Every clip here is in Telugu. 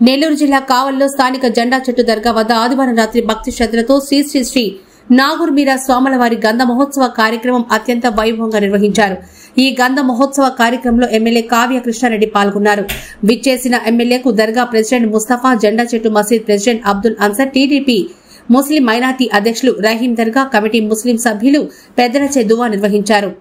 నెల్లూరు జిల్లా కావలిలో స్థానిక జెండా చెట్టు దర్గా వద్ద ఆదివారం రాత్రి భక్తి శ్రద్ధలతో శ్రీ శ్రీ శ్రీ నాగూర్ మీరా స్వాములవారి గంధ మహోత్సవ కార్యక్రమం అత్యంత వైభవంగా నిర్వహించారు. ఈ గంధ మహోత్సవ కార్యక్రమంలో ఎమ్మెల్యే కావ్య కృష్ణారెడ్డి పాల్గొన్నారు. విచ్చేసిన ఎమ్మెల్యేకు దర్గా ప్రెసిడెంట్ ముస్తఫా, జెండా చెట్టు మసీద్ ప్రెసిడెంట్ అబ్దుల్ అన్సర్, టీడీపీ ముస్లిం మైనార్టీ అధ్యక్షులు రహీం, దర్గా కమిటీ ముస్లిం సభ్యులు పెద్దలచే దువా నిర్వహించారు.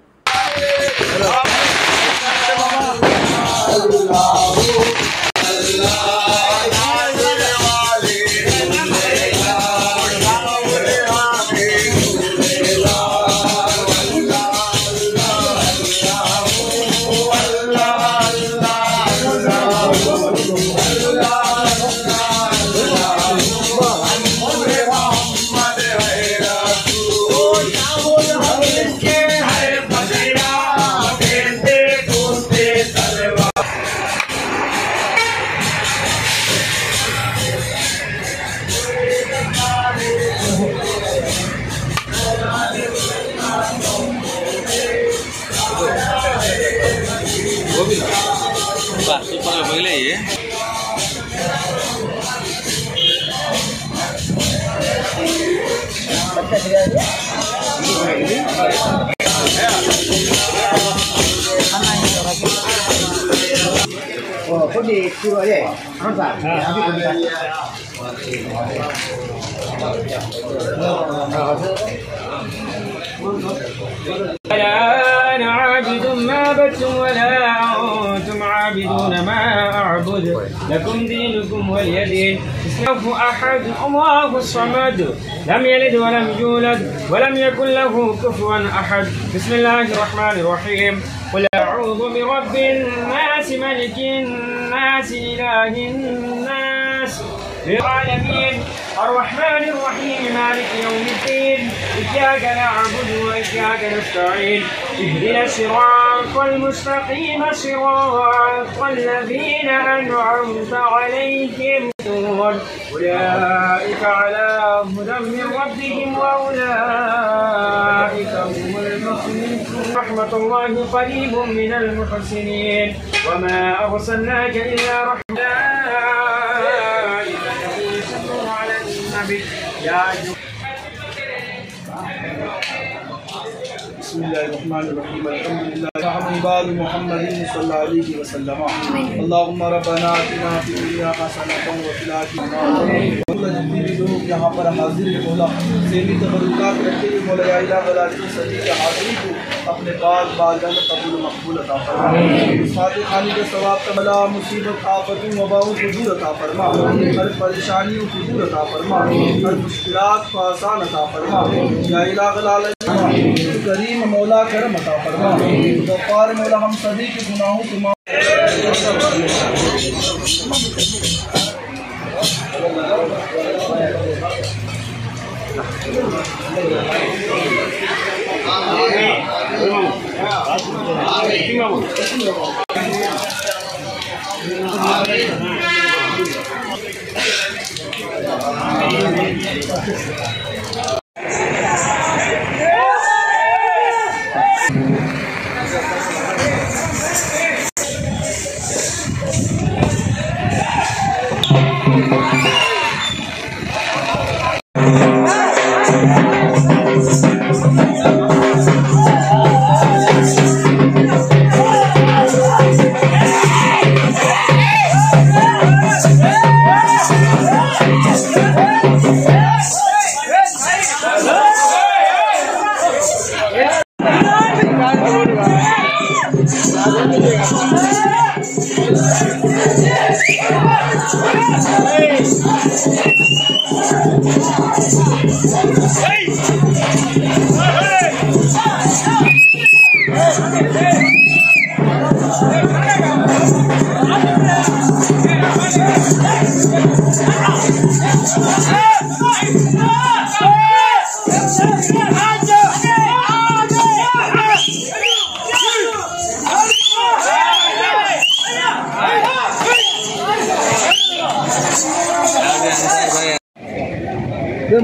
أنا عابد ما عبدتم ولا أنتم عابدون ما أعبد لكم دينكم ولي دين. الله أحد الله الصمد لم يلد ولم يولد ولم يكن له كفوا أحد. بسم الله الرحمن الرحيم. قل أعوذ برب الناس ملك الناس إله الناس العالمين الرحمن الرحيم مالك يوم الدين. إياك نعبد وإياك نستعين. اهدنا الصراط المستقيم صراط الذين أنعمت عليهم أولئك على هدى من ربهم وأولئك هم المفلحون. رحمة الله قريب من المحسنين وما أرسلناك إلا رحمة. بسم الله الرحمن الرحيم. الحمد لله عباد محمد صلى الله عليه وسلم. اللهم ربنا آتنا في الدنيا حسنة وفي الآخرة حسنة. यहाँ पर हाजिर है मौला सेमी तबरुकात रखते हुए मौला या इलाह वलाली सदी के हाजिरी को अपने पाक बारगाह में कबूल मकबूल अता फरमा. फातिह खानी के सवाब का बला मुसीबत आफतों वबाओं को दूर अता फरमा. हर परेशानियों को दूर अता फरमा. हर मुश्किलात को आसान अता फरमा. या इलाह वलाली करीम मौला करम अता फरमा. गफ्फार मौला हम सभी के गुनाहों को माफ.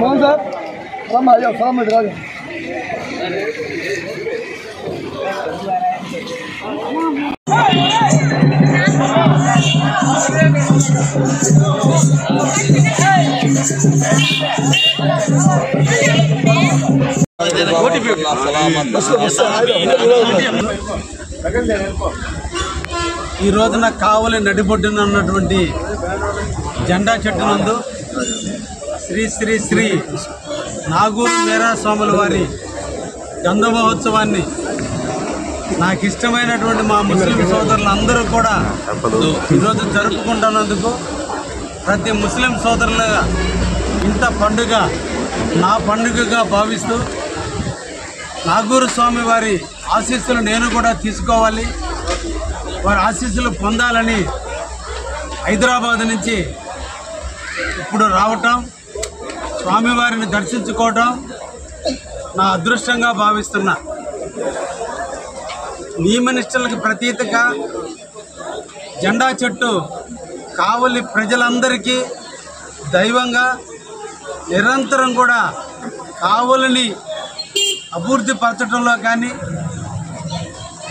मोहन साहब सामने आ जाओ, सामने इधर आ जाओ. ఈ రోజున కావలి నడిబొడ్డున ఉన్నటువంటి జెండా చెట్టు నందు శ్రీ శ్రీ శ్రీ నాగూరు మీరా స్వాముల వారి గంధ మహోత్సవాన్ని నాకు ఇష్టమైనటువంటి మా ముస్లిం సోదరులందరూ కూడా ఈరోజు జరుపుకుంటున్నందుకు ప్రతి ముస్లిం సోదరులుగా ఇంత పండుగ నా పండుగగా భావిస్తూ నాగూరు స్వామి వారి ఆశీస్సులు నేను కూడా తీసుకోవాలి, వారి ఆశీస్సులు పొందాలని హైదరాబాద్ నుంచి ఇప్పుడు రావటం, స్వామివారిని దర్శించుకోవటం నా అదృష్టంగా భావిస్తున్నా. నియమనిష్టలకు ప్రతీతగా జెండా చెట్టు కావలి ప్రజలందరికీ దైవంగా నిరంతరం కూడా కావలిని అభివృద్ధి పరచడంలో కానీ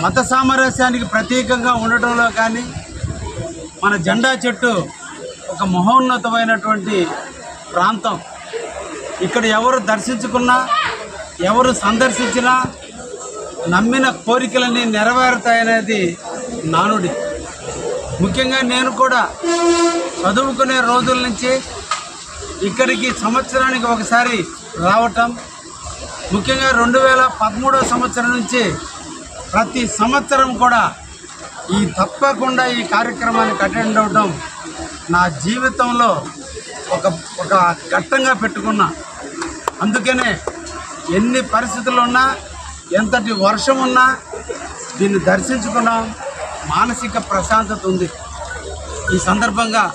మత సామరస్యానికి ప్రతీకంగా ఉండటంలో కానీ మన జెండా చెట్టు ఒక మహోన్నతమైనటువంటి ప్రాంతం. ఇక్కడ ఎవరు దర్శించుకున్నా ఎవరు సందర్శించినా నమ్మిన కోరికలన్నీ నెరవేరుతాయనేది నానుడి. ముఖ్యంగా నేను కూడా చదువుకునే రోజుల నుంచి ఇక్కడికి సంవత్సరానికి ఒకసారి రావటం, ముఖ్యంగా 2013వ సంవత్సరం నుంచి ప్రతి సంవత్సరం కూడా తప్పకుండా ఈ కార్యక్రమానికి అటెండ్ అవ్వడం నా జీవితంలో ఒక ఘట్టంగా పెట్టుకున్నా. అందుకనే ఎన్ని పరిస్థితులు ఉన్నా, ఎంతటి వర్షం ఉన్నా దీన్ని దర్శించుకున్నాం, మానసిక ప్రశాంతత ఉంది. ఈ సందర్భంగా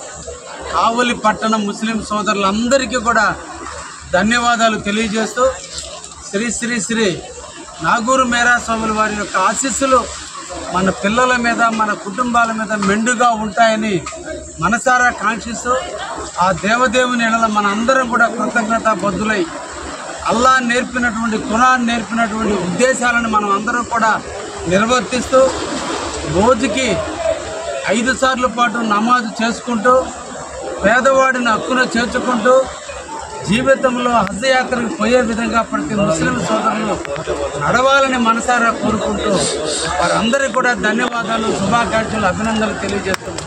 కావలి పట్టణ ముస్లిం సోదరులందరికీ కూడా ధన్యవాదాలు తెలియజేస్తూ శ్రీ శ్రీ శ్రీ నాగూరు మీరా స్వాముల వారి యొక్క ఆశీస్సులు మన పిల్లల మీద, మన కుటుంబాల మీద మెండుగా ఉంటాయని మనసారా కాంక్షిస్తూ ఆ దేవదేవుని ఎడల మన అందరం కూడా కృతజ్ఞతా బద్దులై అల్లా నేర్పినటువంటి, ఖురాన్ నేర్పినటువంటి ఉద్దేశాలను మనం అందరం కూడా నిర్వర్తిస్తూ రోజుకి 5 సార్ల పాటు నమాజు చేసుకుంటూ పేదవాడిని హక్కును చేర్చుకుంటూ జీవితంలో హజ్ యాత్రకు పోయే విధంగా ప్రతి ముస్లిం సోదరులు నడవాలని మనసారా కోరుకుంటూ వారందరికీ కూడా ధన్యవాదాలు, శుభాకాంక్షలు, అభినందనలు తెలియజేస్తున్నాను.